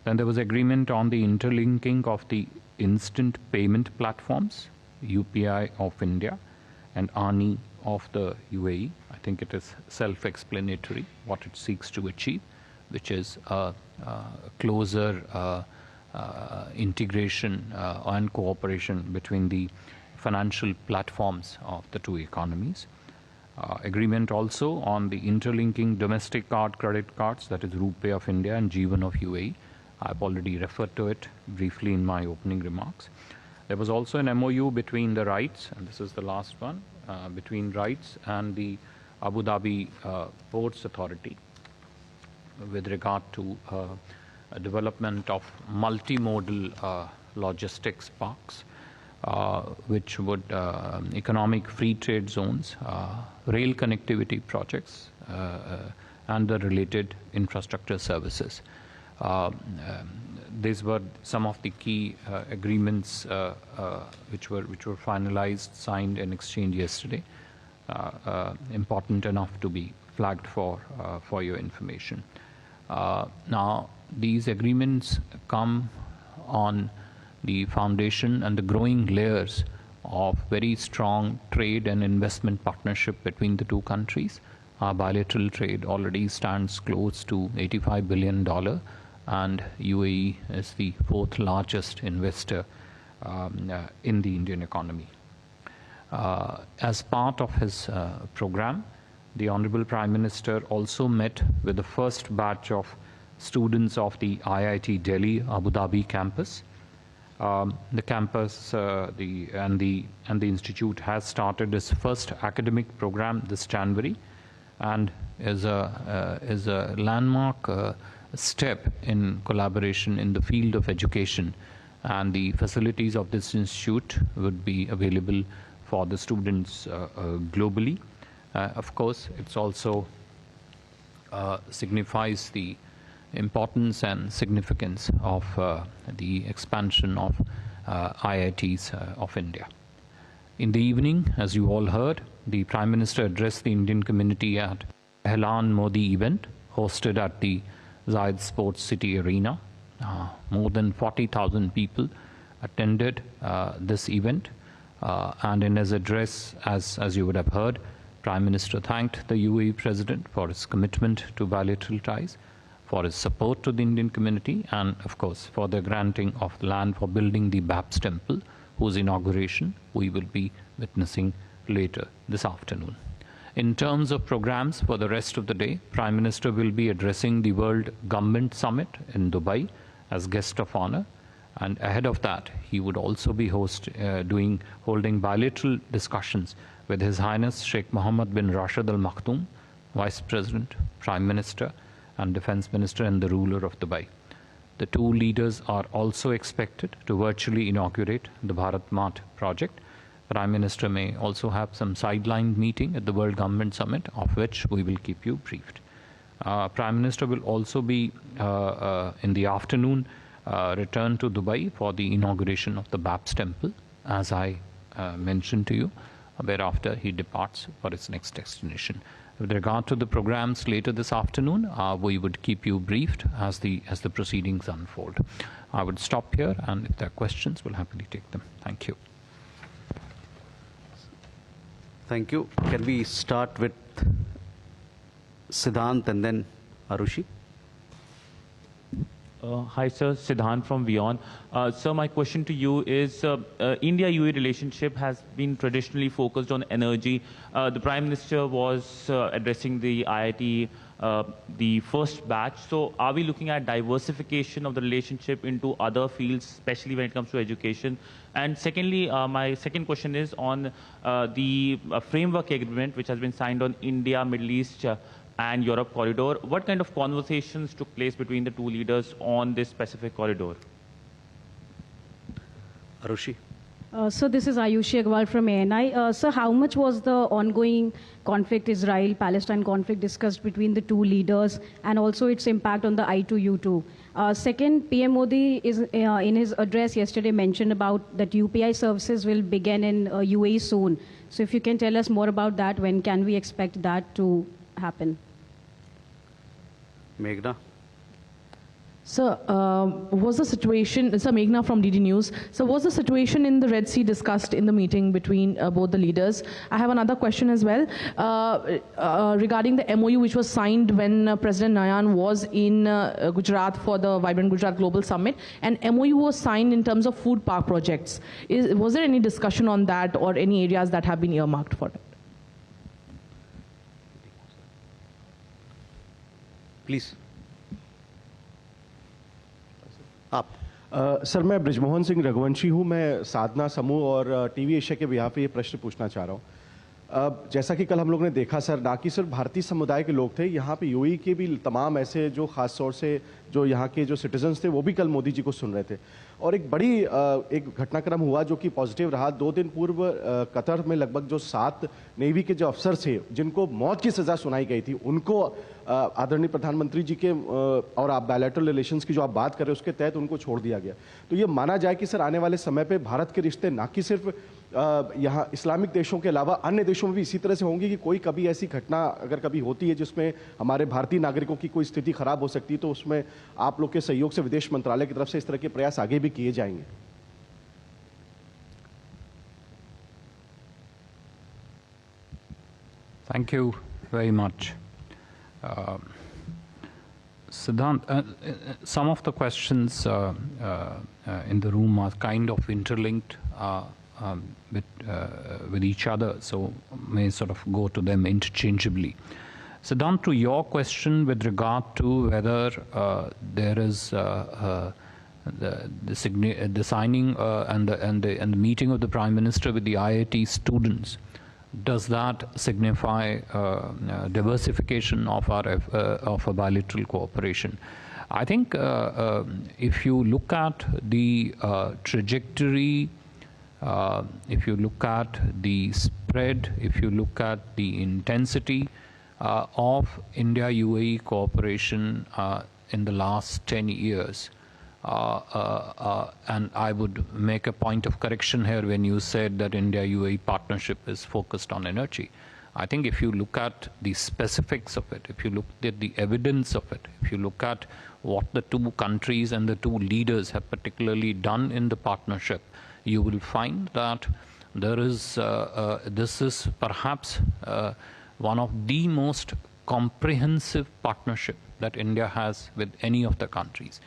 Then there was agreement on the interlinking of the instant payment platforms, UPI of India and ANI of the UAE. I think it is self-explanatory what it seeks to achieve, which is a closer integration and cooperation between the financial platforms of the two economies. Agreement also on the interlinking domestic credit cards, that is RuPay of India and Jeevan of UAE. I've already referred to it briefly in my opening remarks. There was also an MOU between the RITES, and this is the last one, between RITES and the Abu Dhabi Ports Authority with regard to development of multimodal logistics parks, which would economic free trade zones, rail connectivity projects, and the related infrastructure services. These were some of the key agreements which were finalized, signed, and exchanged yesterday. Important enough to be flagged for your information. Now, these agreements come on the foundation and the growing layers of very strong trade and investment partnership between the two countries, our bilateral trade already stands close to $85 billion, and UAE is the fourth largest investor in the Indian economy. As part of his program, the Honorable Prime Minister also met with the first batch of students of the IIT Delhi Abu Dhabi campus. The campus and the institute has started its first academic program this January, and is a landmark step in collaboration in the field of education. And the facilities of this institute would be available for the students globally. Of course, it's also signifies the importance and significance of the expansion of IITs of India. In the evening, as you all heard, the Prime Minister addressed the Indian community at Ehlan Modi event hosted at the Zayed Sports City Arena. More than 40,000 people attended this event, and in his address, as you would have heard, Prime Minister thanked the UAE President for his commitment to bilateral ties, for his support to the Indian community, and of course for the granting of the land for building the BAPS temple, whose inauguration we will be witnessing later this afternoon. In terms of programs for the rest of the day, Prime Minister will be addressing the World Government Summit in Dubai as guest of honor, and ahead of that he would also be holding bilateral discussions with His Highness Sheikh Mohammed bin Rashid Al Maktoum, Vice President, Prime Minister and Defense Minister and the ruler of Dubai. The two leaders are also expected to virtually inaugurate the Bharat Mart project. Prime Minister may also have some sideline meeting at the World Government Summit, of which we will keep you briefed. Prime Minister will also be, in the afternoon, return to Dubai for the inauguration of the BAPS temple, as I mentioned to you, whereafter he departs for his next destination. With regard to the programs later this afternoon, we would keep you briefed as the proceedings unfold. I would stop here, and if there are questions, we'll happily take them. Thank you. Thank you. Can we start with Siddhant and then Arushi? Hi, sir. Siddhant from Vion. Sir, my question to you is, India-UAE relationship has been traditionally focused on energy. The Prime Minister was addressing the IIT, the first batch. So are we looking at diversification of the relationship into other fields, especially when it comes to education? And secondly, my second question is on the framework agreement which has been signed on India, Middle East, and Europe corridor. What kind of conversations took place between the two leaders on this specific corridor? Arushi. So this is Ayushi Agrawal from ANI. Sir, how much was the ongoing conflict, Israel-Palestine conflict, discussed between the two leaders, and also its impact on the I2U2? Second, PM Modi is in his address yesterday mentioned about that UPI services will begin in UAE soon. So if you can tell us more about that, when can we expect that to happen? Meghna. Sir, was the situation, Sir, Meghna from DD News. So was the situation in the Red Sea discussed in the meeting between both the leaders? I have another question as well regarding the MOU which was signed when President Nayan was in Gujarat for the Vibrant Gujarat Global Summit, and MOU was signed in terms of food park projects. Was there any discussion on that or any areas that have been earmarked for it? Please. आप sir, मैं ब्रिजमोहन सिंह रघुवंशी हूँ। मैं साधना समूह और TV Asia के behalf पे ये प्रश्न पूछना चाह रहा हूँ। जैसा कि कल हम लोग ने देखा सर, ना कि सिर्फ भारतीय समुदाय के लोग थे, यहाँ पे यूएई के भी तमाम ऐसे जो खास तौर से जो यहाँ के जो सिटीजन्स थे वो भी कल मोदी जी को सुन रहे थे। और एक बड़ी एक घटनाक्रम हुआ जो कि पॉजिटिव रहा। 2 दिन पूर्व कतर में लगभग जो 7 नेवी के जो अफसर थे जिनको मौत की सज़ा सुनाई गई थी, उनको आदरणीय प्रधानमंत्री जी के और आप बायलैटरल रिलेशंस की जो आप बात कर रहे हैं उसके तहत उनको छोड़ दिया गया। तो ये माना जाए कि सर आने वाले समय पे भारत के रिश्ते ना कि सिर्फ यहाँ इस्लामिक देशों के अलावा अन्य देशों में भी इसी तरह से होंगी कि कोई कभी ऐसी घटना अगर कभी होती है जिसमें हमारे भारतीय नागरिकों की कोई स्थिति खराब हो सकती है, तो उसमें आप लोग के सहयोग से विदेश मंत्रालय की तरफ से इस तरह के प्रयास आगे भी किए जाएंगे? Thank you, very much. Siddhant, some of the questions in the room are kind of interlinked with each other, so may sort of go to them interchangeably. Siddhant, to your question with regard to whether there is the signing and the meeting of the Prime Minister with the IIT students, does that signify diversification of our bilateral cooperation? I think if you look at the trajectory, if you look at the spread, if you look at the intensity of India-UAE cooperation in the last 10 years, and I would make a point of correction here when you said that India-UAE partnership is focused on energy. I think if you look at the specifics of it, if you look at the evidence of it, if you look at what the two countries and the two leaders have particularly done in the partnership, you will find that there is, this is perhaps one of the most comprehensive partnership that India has with any of the countries.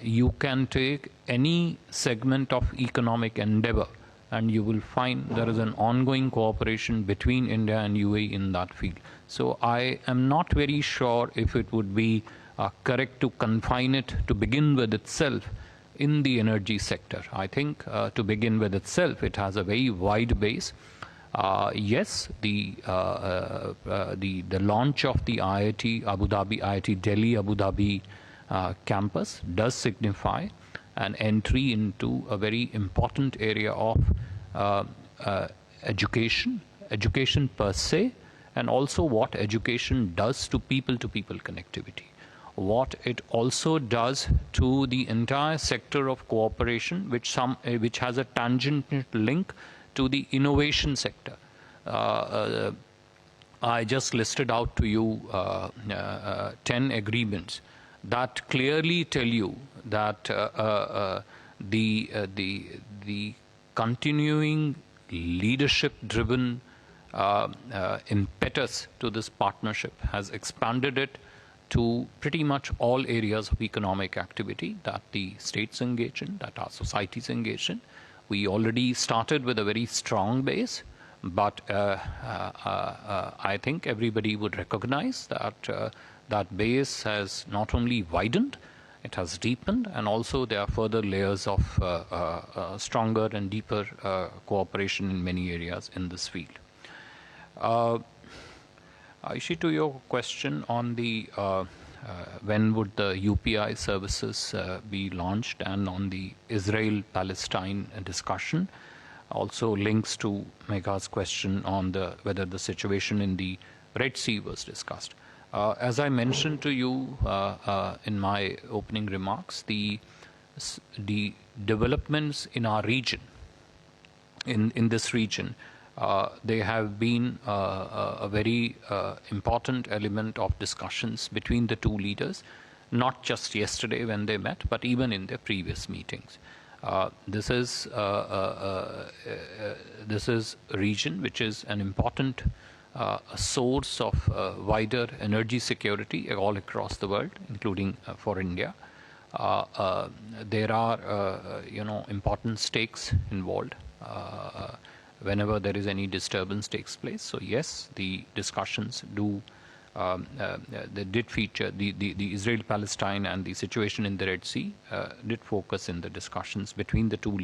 You can take any segment of economic endeavor and you will find there is an ongoing cooperation between India and UAE in that field. So I am not very sure if it would be correct to confine it to begin with itself in the energy sector. I think to begin with itself, it has a very wide base. Yes, the launch of the IIT Abu Dhabi, IIT Delhi Abu Dhabi campus does signify an entry into a very important area of education per se, and also what education does to people-to-people connectivity. What it also does to the entire sector of cooperation, which has a tangent link to the innovation sector. I just listed out to you 10 agreements that clearly tell you that the continuing leadership-driven impetus to this partnership has expanded it to pretty much all areas of economic activity that the states engage in, that our societies engage in. We already started with a very strong base, but I think everybody would recognize that that base has not only widened, it has deepened, and also there are further layers of stronger and deeper cooperation in many areas in this field. Aishi, to your question on the when would the UPI services be launched, and on the Israel-Palestine discussion, also links to Megha's question on whether the situation in the Red Sea was discussed. As I mentioned to you in my opening remarks, the developments in our region, in this region, they have been a very important element of discussions between the two leaders, not just yesterday when they met, but even in their previous meetings. This is a region which is an important source of wider energy security all across the world, including for India. There are, important stakes involved whenever there is any disturbance takes place. So yes, the discussions they did feature, the Israel-Palestine and the situation in the Red Sea did focus in the discussions between the two